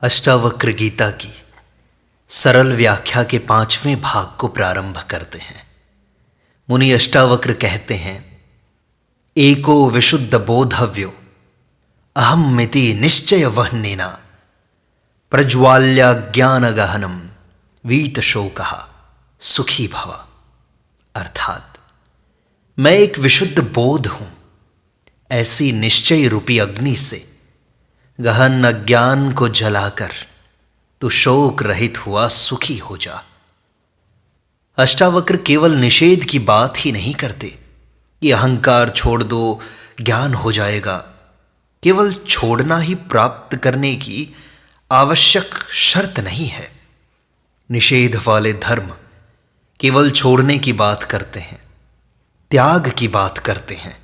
अष्टावक्र गीता की सरल व्याख्या के 5वें भाग को प्रारंभ करते हैं। मुनि अष्टावक्र कहते हैं, एको विशुद्ध बोधव्यो अहम्मिति निश्चय वह्निना प्रज्वाल्या ज्ञान गहनम वीत शोकः सुखी भव। अर्थात मैं एक विशुद्ध बोध हूं, ऐसी निश्चय रूपी अग्नि से गहन अज्ञान को जलाकर तू शोक रहित हुआ सुखी हो जा। अष्टावक्र केवल निषेध की बात ही नहीं करते कि अहंकार छोड़ दो, ज्ञान हो जाएगा। केवल छोड़ना ही प्राप्त करने की आवश्यक शर्त नहीं है। निषेध वाले धर्म केवल छोड़ने की बात करते हैं, त्याग की बात करते हैं।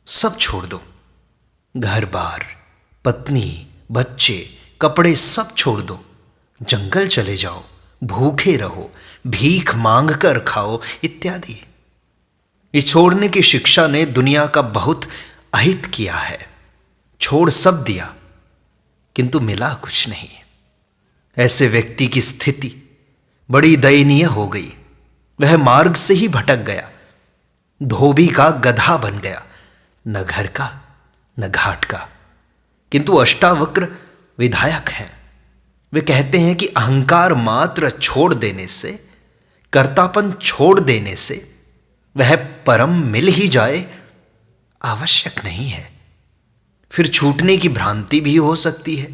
सब छोड़ दो, घर बार, पत्नी, बच्चे, कपड़े सब छोड़ दो, जंगल चले जाओ, भूखे रहो, भीख मांग कर खाओ इत्यादि। इस छोड़ने की शिक्षा ने दुनिया का बहुत अहित किया है। छोड़ सब दिया किंतु मिला कुछ नहीं। ऐसे व्यक्ति की स्थिति बड़ी दयनीय हो गई। वह मार्ग से ही भटक गया, धोबी का गधा बन गया, न घर का न घाट का। किंतु अष्टावक्र विधायक हैं। वे कहते हैं कि अहंकार मात्र छोड़ देने से, कर्तापन छोड़ देने से वह परम मिल ही जाए आवश्यक नहीं है। फिर छूटने की भ्रांति भी हो सकती है,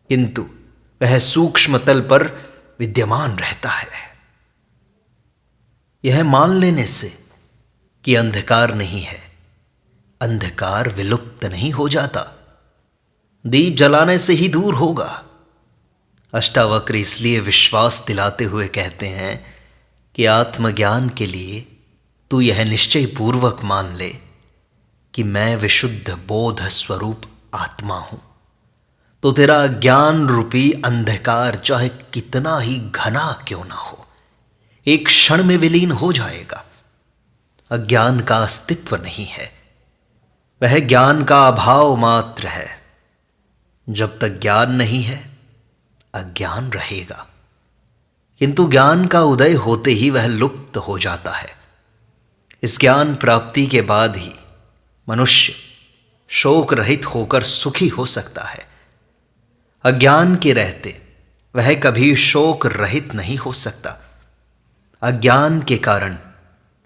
किंतु वह सूक्ष्म तल पर विद्यमान रहता है। यह मान लेने से कि अंधकार नहीं है, अंधकार विलुप्त नहीं हो जाता, दीप जलाने से ही दूर होगा। अष्टावक्र इसलिए विश्वास दिलाते हुए कहते हैं कि आत्मज्ञान के लिए तू यह निश्चय पूर्वक मान ले कि मैं विशुद्ध बोध स्वरूप आत्मा हूं, तो तेरा ज्ञान रूपी अंधकार चाहे कितना ही घना क्यों ना हो, एक क्षण में विलीन हो जाएगा। अज्ञान का अस्तित्व नहीं है, वह ज्ञान का अभाव मात्र है। जब तक ज्ञान नहीं है, अज्ञान रहेगा, किंतु ज्ञान का उदय होते ही वह लुप्त हो जाता है। इस ज्ञान प्राप्ति के बाद ही मनुष्य शोक रहित होकर सुखी हो सकता है। अज्ञान के रहते वह कभी शोक रहित नहीं हो सकता। अज्ञान के कारण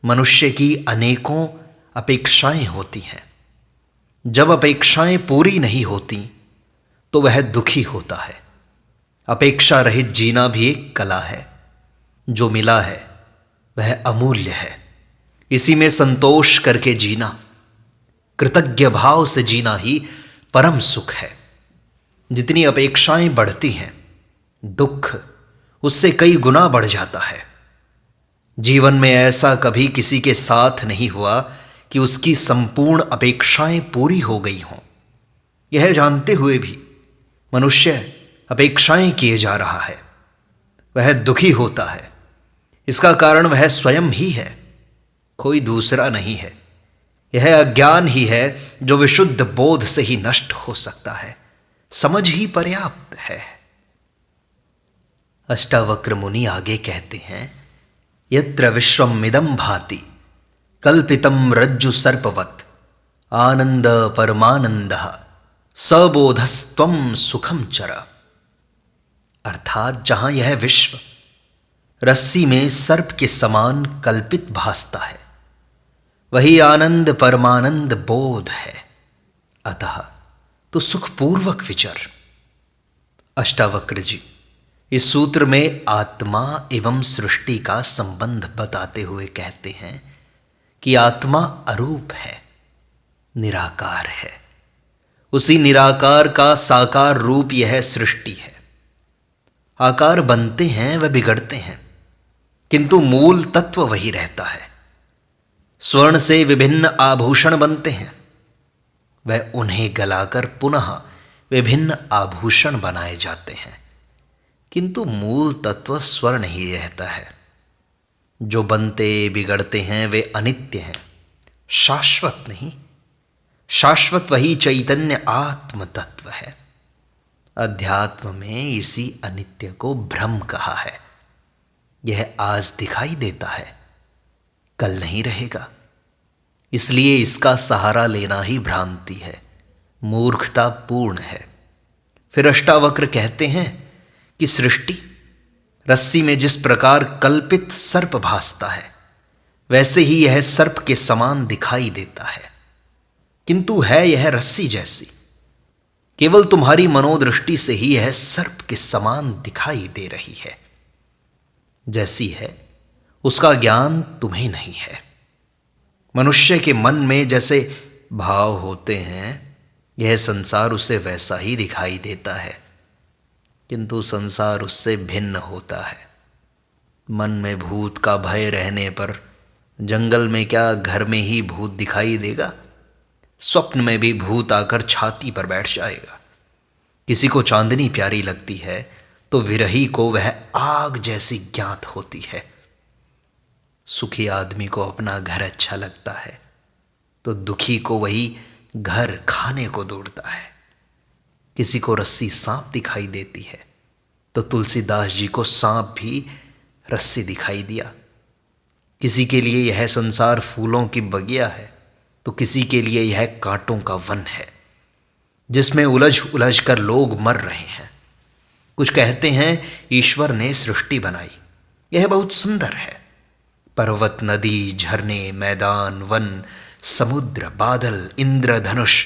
मनुष्य की अनेकों अपेक्षाएं होती हैं। जब अपेक्षाएं पूरी नहीं होती तो वह दुखी होता है। अपेक्षा रहित जीना भी एक कला है। जो मिला है वह अमूल्य है। इसी में संतोष करके जीना, कृतज्ञ भाव से जीना ही परम सुख है। जितनी अपेक्षाएं बढ़ती हैं, दुख उससे कई गुना बढ़ जाता है। जीवन में ऐसा कभी किसी के साथ नहीं हुआ कि उसकी संपूर्ण अपेक्षाएं पूरी हो गई हों। यह जानते हुए भी मनुष्य अपेक्षाएं किए जा रहा है, वह दुखी होता है। इसका कारण वह स्वयं ही है, कोई दूसरा नहीं है। यह अज्ञान ही है जो विशुद्ध बोध से ही नष्ट हो सकता है। समझ ही पर्याप्त है। अष्टावक्र मुनि आगे कहते हैं, यत्र विश्वमिदं भाति कल्पितम रज्जु सर्पवत् आनंद परमानंदः सबोधस्त्वं सुखम चर। अर्थात जहां यह विश्व रस्सी में सर्प के समान कल्पित भासता है, वही आनंद परमानंद बोध है। अतः तो सुखपूर्वक विचर। अष्टावक्र जी इस सूत्र में आत्मा एवं सृष्टि का संबंध बताते हुए कहते हैं कि आत्मा अरूप है, निराकार है। उसी निराकार का साकार रूप यह सृष्टि है। आकार बनते हैं व बिगड़ते हैं, किंतु मूल तत्व वही रहता है। स्वर्ण से विभिन्न आभूषण बनते हैं, वह उन्हें गलाकर पुनः विभिन्न आभूषण बनाए जाते हैं, किंतु मूल तत्व स्वर्ण ही रहता है। जो बनते बिगड़ते हैं वे अनित्य हैं, शाश्वत नहीं। शाश्वत वही चैतन्य आत्म तत्व है। अध्यात्म में इसी अनित्य को भ्रम कहा है। यह आज दिखाई देता है, कल नहीं रहेगा। इसलिए इसका सहारा लेना ही भ्रांति है, मूर्खता पूर्ण है। फिर अष्टावक्र कहते हैं कि सृष्टि रस्सी में जिस प्रकार कल्पित सर्प भासता है, वैसे ही यह सर्प के समान दिखाई देता है, किंतु है यह रस्सी जैसी। केवल तुम्हारी मनोदृष्टि से ही यह सर्प के समान दिखाई दे रही है। जैसी है उसका ज्ञान तुम्हें नहीं है। मनुष्य के मन में जैसे भाव होते हैं, यह संसार उसे वैसा ही दिखाई देता है, किंतु संसार उससे भिन्न होता है। मन में भूत का भय रहने पर जंगल में क्या घर में ही भूत दिखाई देगा? स्वप्न में भी भूत आकर छाती पर बैठ जाएगा। किसी को चांदनी प्यारी लगती है तो विरही को वह आग जैसी ज्ञात होती है। सुखी आदमी को अपना घर अच्छा लगता है तो दुखी को वही घर खाने को दौड़ता है। किसी को रस्सी सांप दिखाई देती है तो तुलसीदास जी को सांप भी रस्सी दिखाई दिया। किसी के लिए यह संसार फूलों की बगिया है तो किसी के लिए यह कांटों का वन है, जिसमें उलझ उलझ कर लोग मर रहे हैं। कुछ कहते हैं ईश्वर ने सृष्टि बनाई, यह बहुत सुंदर है। पर्वत, नदी, झरने, मैदान, वन, समुद्र, बादल, इंद्रधनुष,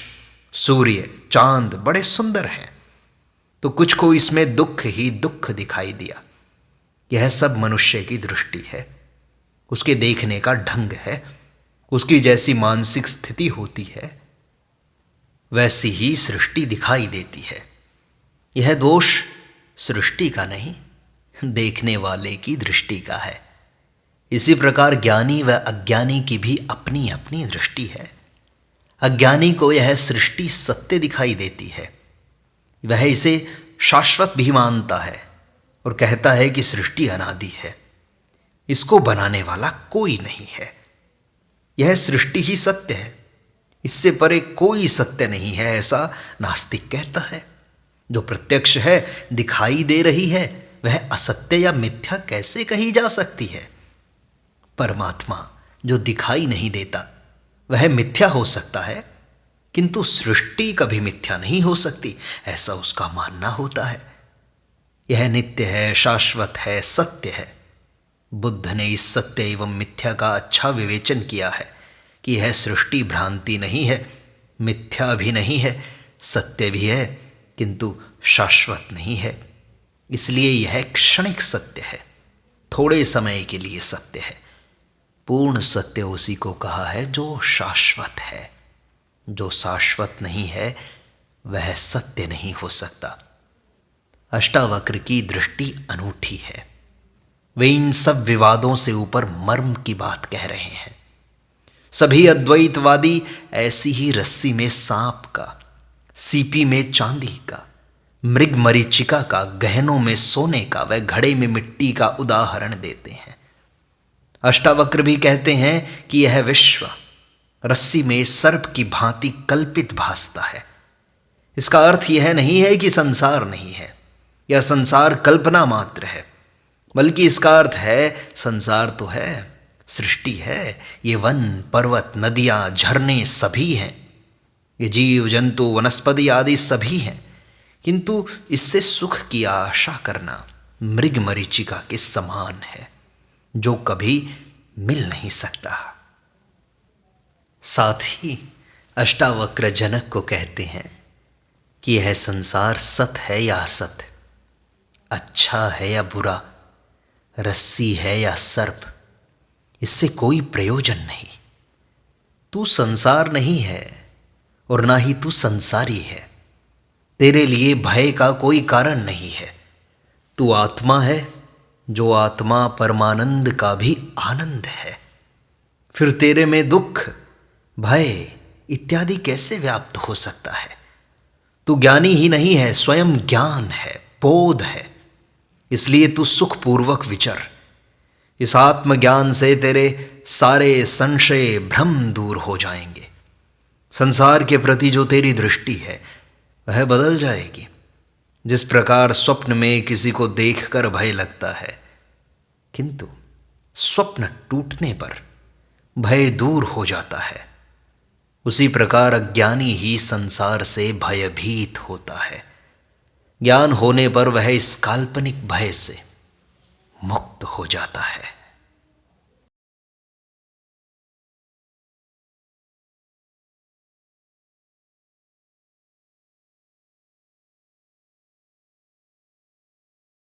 सूर्य, चांद बड़े सुंदर हैं। तो कुछ को इसमें दुख ही दुख दिखाई दिया। यह सब मनुष्य की दृष्टि है, उसके देखने का ढंग है। उसकी जैसी मानसिक स्थिति होती है, वैसी ही सृष्टि दिखाई देती है। यह दोष सृष्टि का नहीं, देखने वाले की दृष्टि का है। इसी प्रकार ज्ञानी व अज्ञानी की भी अपनी अपनी दृष्टि है। अज्ञानी को यह सृष्टि सत्य दिखाई देती है, वह इसे शाश्वत भी मानता है और कहता है कि सृष्टि अनादि है, इसको बनाने वाला कोई नहीं है। यह सृष्टि ही सत्य है, इससे परे कोई सत्य नहीं है, ऐसा नास्तिक कहता है। जो प्रत्यक्ष है, दिखाई दे रही है, वह असत्य या मिथ्या कैसे कही जा सकती है? परमात्मा जो दिखाई नहीं देता वह मिथ्या हो सकता है, किंतु सृष्टि कभी मिथ्या नहीं हो सकती, ऐसा उसका मानना होता है। यह नित्य है, शाश्वत है, सत्य है। बुद्ध ने इस सत्य एवं मिथ्या का अच्छा विवेचन किया है कि यह सृष्टि भ्रांति नहीं है, मिथ्या भी नहीं है, सत्य भी है, किंतु शाश्वत नहीं है। इसलिए यह क्षणिक सत्य है, थोड़े समय के लिए सत्य है। पूर्ण सत्य उसी को कहा है जो शाश्वत है। जो शाश्वत नहीं है वह सत्य नहीं हो सकता। अष्टावक्र की दृष्टि अनूठी है। वे इन सब विवादों से ऊपर मर्म की बात कह रहे हैं। सभी अद्वैतवादी ऐसी ही रस्सी में सांप का, सीपी में चांदी का, मृग मरीचिका का, गहनों में सोने का व घड़े में मिट्टी का उदाहरण देते हैं। अष्टावक्र भी कहते हैं कि यह विश्व रस्सी में सर्प की भांति कल्पित भासता है। इसका अर्थ यह नहीं है कि संसार नहीं है या संसार कल्पना मात्र है, बल्कि इसका अर्थ है संसार तो है, सृष्टि है। ये वन, पर्वत, नदियाँ, झरने सभी हैं, ये जीव जंतु, वनस्पति आदि सभी हैं, किंतु इससे सुख की आशा करना मृग मरीचिका के समान है, जो कभी मिल नहीं सकता। साथ ही अष्टावक्र जनक को कहते हैं कि यह संसार सत है या असत, अच्छा है या बुरा, रस्सी है या सर्प, इससे कोई प्रयोजन नहीं। तू संसार नहीं है और ना ही तू संसारी है। तेरे लिए भय का कोई कारण नहीं है। तू आत्मा है, जो आत्मा परमानंद का भी आनंद है। फिर तेरे में दुख, भय इत्यादि कैसे व्याप्त हो सकता है? तू ज्ञानी ही नहीं है, स्वयं ज्ञान है, बोध है। इसलिए तू सुखपूर्वक विचर। इस आत्मज्ञान से तेरे सारे संशय भ्रम दूर हो जाएंगे। संसार के प्रति जो तेरी दृष्टि है वह बदल जाएगी। जिस प्रकार स्वप्न में किसी को देखकर भय लगता है, किंतु स्वप्न टूटने पर भय दूर हो जाता है, उसी प्रकार अज्ञानी ही संसार से भयभीत होता है। ज्ञान होने पर वह इस काल्पनिक भय से मुक्त हो जाता है।